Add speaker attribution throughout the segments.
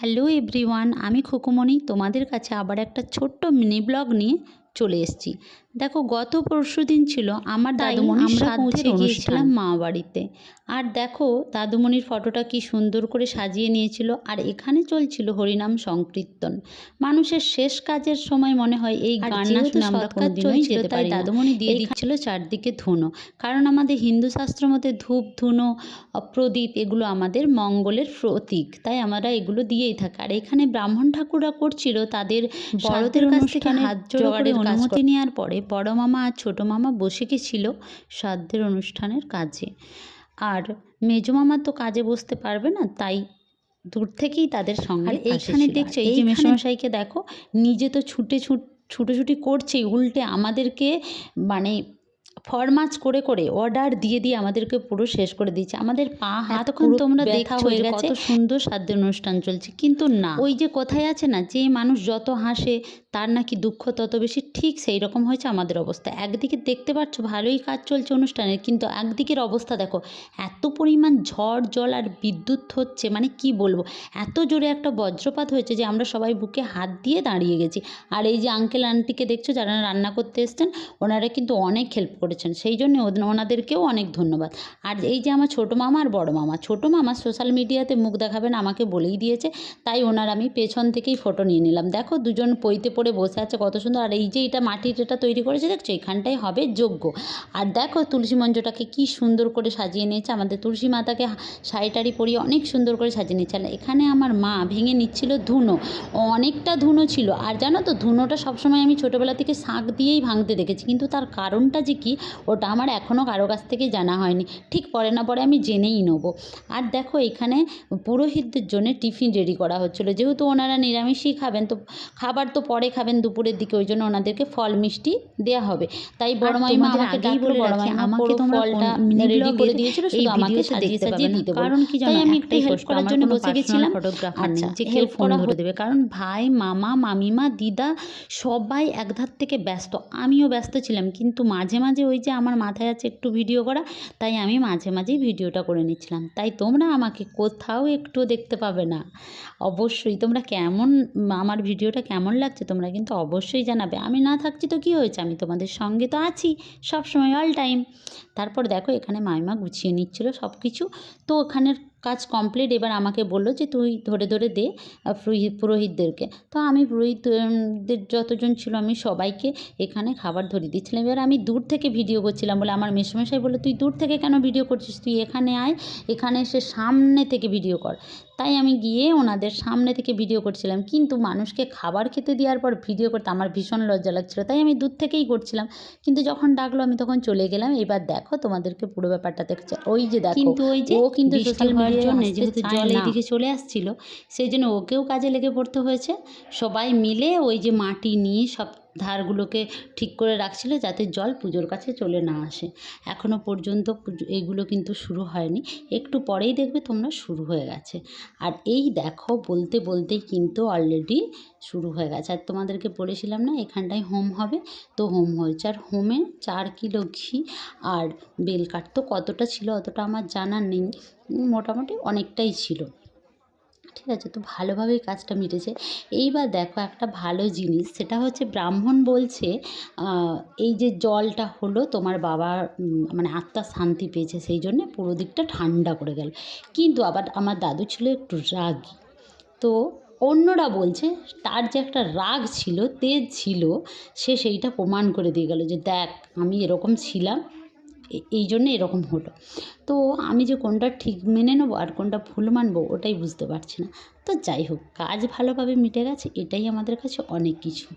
Speaker 1: Hello everyone, আমি খুকুমণি তোমাদের কাছে আবার একটা ছোট্ট মিনি ব্লগ নিয়ে চলে এসেছি। দেখো, গত পরশুদিন ছিল আমার দাদুমণির শ্রাদ্ধের অনুষ্ঠান মামাবাড়িতে। আর দেখো দাদুমণির ফটোটা কি সুন্দর করে সাজিয়ে নিয়েছিল। আর এখানে চলছিল হরিনাম সংকীর্তন। মানুষের শেষ কাজের সময় মনে হয় এই গান না শুনে আমরা কোনোদিনই যেতে পারি না। দাদুমণি দিয়ে দিচ্ছিল চারদিকে ধুনো, কারণ আমাদের হিন্দু শাস্ত্র মতে ধূপ ধুনো প্রদীপ এগুলো আমাদের মঙ্গলের প্রতীক, তাই আমরা এগুলো দিয়েই থাকি। আর এখানে ব্রাহ্মণ ঠাকুররা করছিল তাদের বড়দের কাছ থেকে হাত জোড় করে অনুমতি নেওয়ার পরে বড় মামা আর ছোট মামা বসে গেছিল শ্রাদ্ধের অনুষ্ঠানের কাজে। আর মেজো মামা তো কাজে বসতে পারবে না, তাই দূর থেকেই তাদের সঙ্গে এইখানে দেখছো এই যে মেসোমশাইকে দেখো, নিজে তো ছুটোছুটি করছেই, উল্টে আমাদেরকে মানে ফরমাস করে করে অর্ডার দিয়ে দিয়ে আমাদেরকে পুরো শেষ করে দিচ্ছে। আমাদের পা হাত তোমরা দেখা হয়ে গেছে, কত সুন্দর শ্রাদ্ধের অনুষ্ঠান চলছে। কিন্তু না, ওই যে কথায় আছে না, যে মানুষ যত হাসে তার নাকি দুঃখ তত বেশি, ঠিক সেই রকম হয়েছে আমাদের অবস্থা। একদিকে দেখতে পাচ্ছ ভালোই কাজ চলছে অনুষ্ঠানের, কিন্তু একদিকের অবস্থা দেখো, এত পরিমাণ ঝড় জল আর বিদ্যুৎ হচ্ছে, মানে কি বলবো, এত জোরে একটা বজ্রপাত হয়েছে যে আমরা সবাই বুকে হাত দিয়ে দাঁড়িয়ে গেছি। আর এই যে আঙ্কেল আন্টিকে দেখছো যারা রান্না করতে এসছেন, ওনারা কিন্তু অনেক হেল্প করেছেন, সেই জন্য ওনাদেরকেও অনেক ধন্যবাদ। আর এই যে আমার ছোটো মামা আর বড় মামা, ছোটো মামা সোশ্যাল মিডিয়াতে মুখ দেখাবেন আমাকে বলেই দিয়েছে, তাই ওনার আমি পেছন থেকেই ফটো নিয়ে নিলাম। দেখো দুজন পইতে পড়ে বসে আছে, কত সুন্দর। আর এই যে এটা মাটির এটা তৈরি করেছে দেখছো, এখানটাই হবে যজ্ঞ। আর দেখো তুলসী মঞ্চটাকে কি সুন্দর করে সাজিয়ে নিয়েছে, আমাদের তুলসী মাতাকে শাড়ি টাড়ি পরিয়ে অনেক সুন্দর করে সাজিয়ে নিচ্ছে। আর এখানে আমার মা ভেঙে নিচ্ছিল ধুনো, অনেকটা ধুনো ছিল। আর জানো তো, ধুনোটা সবসময় আমি ছোটোবেলা থেকে শাঁখ দিয়েই ভাঙতে দেখেছি, কিন্তু তার কারণটা যে কি ওটা আমার এখনও কারো কাছ থেকে জানা হয়নি, ঠিক পরে না পরে আমি জেনেই নেব। আর দেখো এখানে পুরোহিতদের জন্য টিফিন রেডি করা হচ্ছিলো, যেহেতু ওনারা নিরামিষই খাবেন, তো খাবার তো পরে খাবেন দুপুরের দিকে, ওই জন্য ওনাদেরকে ফল মিষ্টি দেওয়া হবে। তাই বড় মাইমা আমাকে ডাকলো, বড় মাইমা আমাকে ফলটা রেডি করে দিয়েছিল, শুধু আমাকে সাজিয়ে সাজিয়ে দিতে, কারণ কি জানো, আমি একটু হেল্প করার জন্য বসে গেছিলাম। আচ্ছা, যে হেল্প করা ধরে দেবে, কারণ ভাই মামা মামিমা দিদা সবাই একধার থেকে ব্যস্ত, আমিও ব্যস্ত ছিলাম, কিন্তু মাঝে মাঝে ওই যে আমার মাথায় আছে একটু ভিডিও করা, তাই আমি মাঝে মাঝেই ভিডিওটা করে নিচ্ছিলাম। তাই তোমরা আমাকে কোথাও একটু দেখতে পাবে না। অবশ্যই তোমরা আমার ভিডিওটা কেমন লাগছে তোমরা কিন্তু অবশ্যই জানাবে। আমি না থাকছি তো কী হয়েছে, আমি তোমাদের সঙ্গে তো আছি সব সময়, অল টাইম। তারপর দেখো এখানে মাইমা গুছিয়ে নিচ্ছিল সব কিছু, তো ওখানের কাজ কমপ্লিট। এবার আমাকে বললো যে তুই ধরে ধরে দে পুরোহিতদেরকে। তো আমি পুরোহিতদের যতজন ছিল আমি সবাইকে এখানে খাবার ধরিয়ে দিচ্ছিলাম। এবার আমি দূর থেকে ভিডিও করছিলাম বলে আমার মেসোমশাই বললো, তুই দূর থেকে কেন ভিডিও করছিস, তুই এখানে আয়, এখানে এসে সামনে থেকে ভিডিও কর। তাই আমি গিয়ে ওনাদের সামনে থেকে ভিডিও করছিলাম, কিন্তু মানুষকে খাবার খেতে দেওয়ার পর ভিডিও করতে আমার ভীষণ লজ্জা লাগছিলো, তাই আমি দূর থেকেই করছিলাম। কিন্তু যখন ডাকলো আমি তখন চলে গেলাম। এবার দেখো তোমাদেরকে পুরো ব্যাপারটা দেখছে, ওই যে দেখো, কিন্তু ওই যে ও কিন্তু সোশ্যাল মিডিয়ার জন্য যেহেতু জল এইদিকে চলে আসছিল, সেই জন্য ওকেও কাজে লেগে পড়তে হয়েছে। সবাই মিলে ওই যে মাটি নিয়ে সব ধারগুলোকে ঠিক করে রাখছিল, যাতে জল পুজোর কাছে চলে না আসে। এখনও পর্যন্ত এগুলো কিন্তু শুরু হয়নি, একটু পরেই দেখবে তোমরা শুরু হয়ে গেছে। আর এই দেখো বলতে বলতেই কিন্তু অলরেডি শুরু হয়ে গেছে। আর তোমাদেরকে বলেছিলাম না এখানটায় হোম হবে, তো হোম হয়েছে। আর হোমে 4 কিলো ঘি আর বেলকাঠ, তো কতটা ছিল অতটা আমার জানা নেই, মোটামুটি অনেকটাই ছিল। ঠিক আছে, তো ভালোভাবেই কাজটা মিটেছে। এইবার দেখো একটা ভালো জিনিস, সেটা হচ্ছে ব্রাহ্মণ বলছে এই যে জলটা হলো তোমার বাবার মানে আত্মা শান্তি পেয়েছে, সেই জন্যে পুরো দিকটা ঠান্ডা করে গেল। কিন্তু আবার আমার দাদু ছিল একটু রাগী, তো অন্যরা বলছে তার যে একটা রাগ ছিল, তেজ ছিল, সে সেইটা প্রমাণ করে দিয়ে গেল যে দেখ আমি এরকম ছিলাম, এই জন্য এরকম হলো। তো আমি যে কোনটা ঠিক মেনে নেবো আর কোনটা ভুল মানবো ওটাই বুঝতে পারছি না। তো যাই হোক, কাজ ভালোভাবে মিটে গেছে, এটাই আমাদের কাছে অনেক কিছু।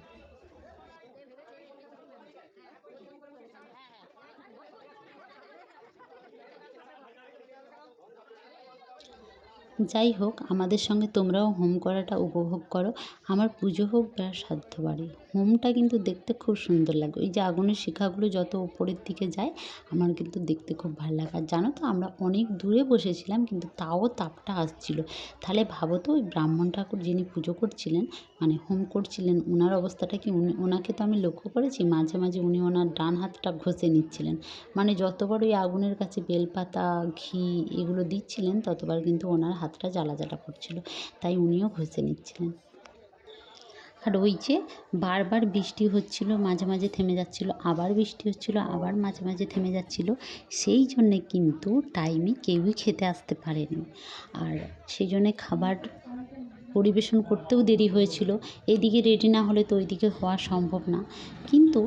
Speaker 1: যাই হোক, আমাদের সঙ্গে তোমরাও হোম করাটা উপভোগ করো। আমার পুজো হোক বা শ্রাদ্ধ বাড়ি, হোমটা কিন্তু দেখতে খুব সুন্দর লাগে। ওই যে আগুনের শিখাগুলো যত উপরের দিকে যায়, আমার কিন্তু দেখতে খুব ভালো লাগে। আর জানো তো, আমরা অনেক দূরে বসেছিলাম, কিন্তু তাও তাপটা আসছিল। তাহলে ভাবো তো, ওই ব্রাহ্মণ ঠাকুর যিনি পুজো করছিলেন, মানে হোম করছিলেন, ওনার অবস্থাটা কি। ওনাকে তো আমি লক্ষ্য করেছি মাঝে মাঝে উনি ওনার ডান হাতটা ঘষে নিচ্ছিলেন, মানে যতবার ওই আগুনের কাছে বেলপাতা ঘি এগুলো দিচ্ছিলেন, ততবার কিন্তু ওনার হাত হাতটা জ্বালা জ্বালা করছিল, তাই উনিও ঘষে নিচ্ছিলেন। আর ওই যে বারবার বৃষ্টি হচ্ছিল, মাঝে মাঝে থেমে যাচ্ছিল, আবার বৃষ্টি হচ্ছিল, আবার মাঝে মাঝে থেমে যাচ্ছিল, সেই জন্যে কিন্তু টাইমে কেউই খেতে আসতে পারেনি। আর সেই জন্যে খাবার পরিবেশন করতেও দেরি হয়েছিল, এদিকে রেডি না হলে তো ওইদিকে হওয়া সম্ভব না। কিন্তু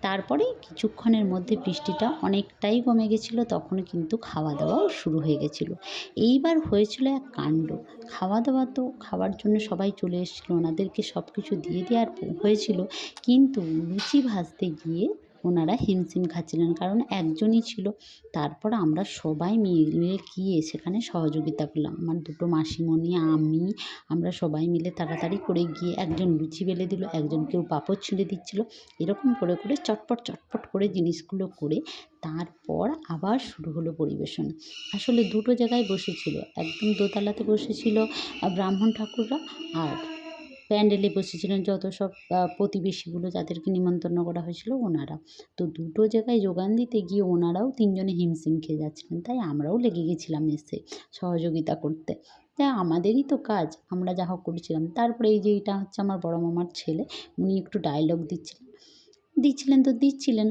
Speaker 1: তারপরে কিছুক্ষণের মধ্যে বৃষ্টিটা অনেকটাই কমে গেছিলো, তখন কিন্তু খাওয়া দাওয়াও শুরু হয়ে গেছিলো। এইবার হয়েছিল এক কাণ্ড। খাওয়া দাওয়া তো খাওয়ার জন্য সবাই চলে এসেছিলো, ওনাদেরকে সব কিছু দিয়ে দেওয়ার হয়েছিল, কিন্তু লুচি ভাজতে গিয়ে ওনারা হিমশিম খাচ্ছিলেন, কারণ একজনই ছিল। তারপর আমরা সবাই মিলে গিয়ে সেখানে সহযোগিতা করলাম। আমার দুটো মাসিমণি, আমরা সবাই মিলে তাড়াতাড়ি করে গিয়ে একজন লুচি বেলে দিল, একজন কেউ পাঁপড় ছুঁড়ে দিচ্ছিল, এরকম করে করে চটপট চটপট করে জিনিসগুলো করে তারপর আবার শুরু হলো পরিবেশন। আসলে দুটো জায়গায় বসেছিল, একদম দোতলাতে বসেছিল ব্রাহ্মণ ঠাকুররা, আর প্যান্ডেলে বসেছিলেন যত সব প্রতিবেশীগুলো যাদেরকে নিমন্ত্রণ করা হয়েছিল ওনারা। তো দুটো জায়গায় যোগান দিতে গিয়ে ওনারাও তিনজনে হিমশিম খেয়ে যাচ্ছিলেন, তাই আমরাও লেগে গেছিলাম এসে সহযোগিতা করতে। তাই আমাদেরই তো কাজ, আমরা যা হোক করেছিলাম। তারপরে এই যে এটা হচ্ছে আমার বড় মামার ছেলে, উনি একটু ডায়লগ দিচ্ছিলেন।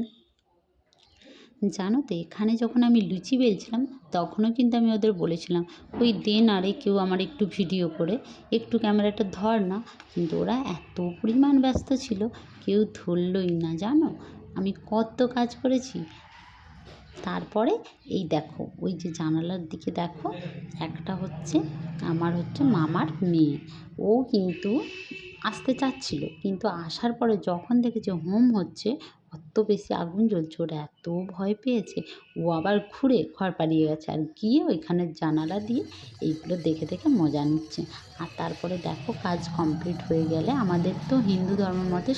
Speaker 1: জানো তো, এখানে যখন আমি লুচি বেলছিলাম তখনও কিন্তু আমি ওদের বলেছিলাম, ওই দে না রে কেউ আমার একটু ভিডিও করে, একটু ক্যামেরাটা ধর না। কিন্তু ওরা এত পরিমাণ ব্যস্ত ছিল, কেউ ধরলই না। জানো আমি কত কাজ করেছি। তারপরে এই দেখো, ওই যে জানালার দিকে দেখো, একটা হচ্ছে আমার মামার মেয়ে, ও কিন্তু আসতে চাচ্ছিল, কিন্তু আসার পরে যখন দেখেছে হোম হচ্ছে, অত বেশি আগুন জ্বলছে, ওরা এত ভয় পেয়েছে, ও আবার ঘুরে ঘর পালিয়ে গেছে, আর গিয়ে ওইখানের জানালা দিয়ে এইগুলো দেখে দেখে মজা নিচ্ছে। আর তারপরে দেখো কাজ কমপ্লিট হয়ে গেলে, আমাদের তো হিন্দু ধর্ম মতে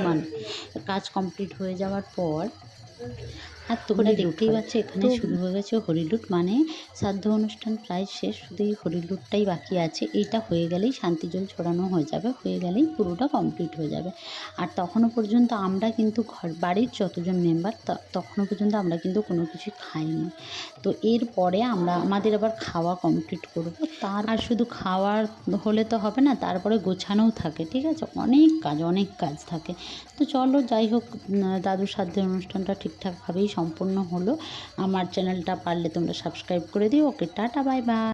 Speaker 1: মানে কাজ কমপ্লিট হয়ে যাওয়ার পর, আর তোমরা দেখতেই পাচ্ছ এখানে শুরু হয়ে গেছে হরিলুট, মানে শ্রাদ্ধ অনুষ্ঠান প্রায় শেষ, শুধু এই হরিলুটটাই বাকি আছে। এইটা হয়ে গেলেই শান্তি জল ছড়ানো হয়ে যাবে, হয়ে গেলেই পুরোটা কমপ্লিট হয়ে যাবে। আর তখনও পর্যন্ত আমরা কিন্তু বাড়ির যতজন মেম্বার তখনও পর্যন্ত আমরা কিন্তু কোনো কিছুই খাইনি। তো এরপরে আমাদের আবার খাওয়া কমপ্লিট করবো, আর শুধু খাওয়ার হলে তো হবে না, তারপরে গোছানোও থাকে, ঠিক আছে, অনেক কাজ থাকে। তো চলো যাই হোক, দাদুর শ্রাদ্ধের অনুষ্ঠানটা ঠিকঠাকভাবেই সম্পূর্ণ হলো। আমার চ্যানেলটা পারলে তোমরা সাবস্ক্রাইব করে দিও। ওকে, টাটা, বাই বাই।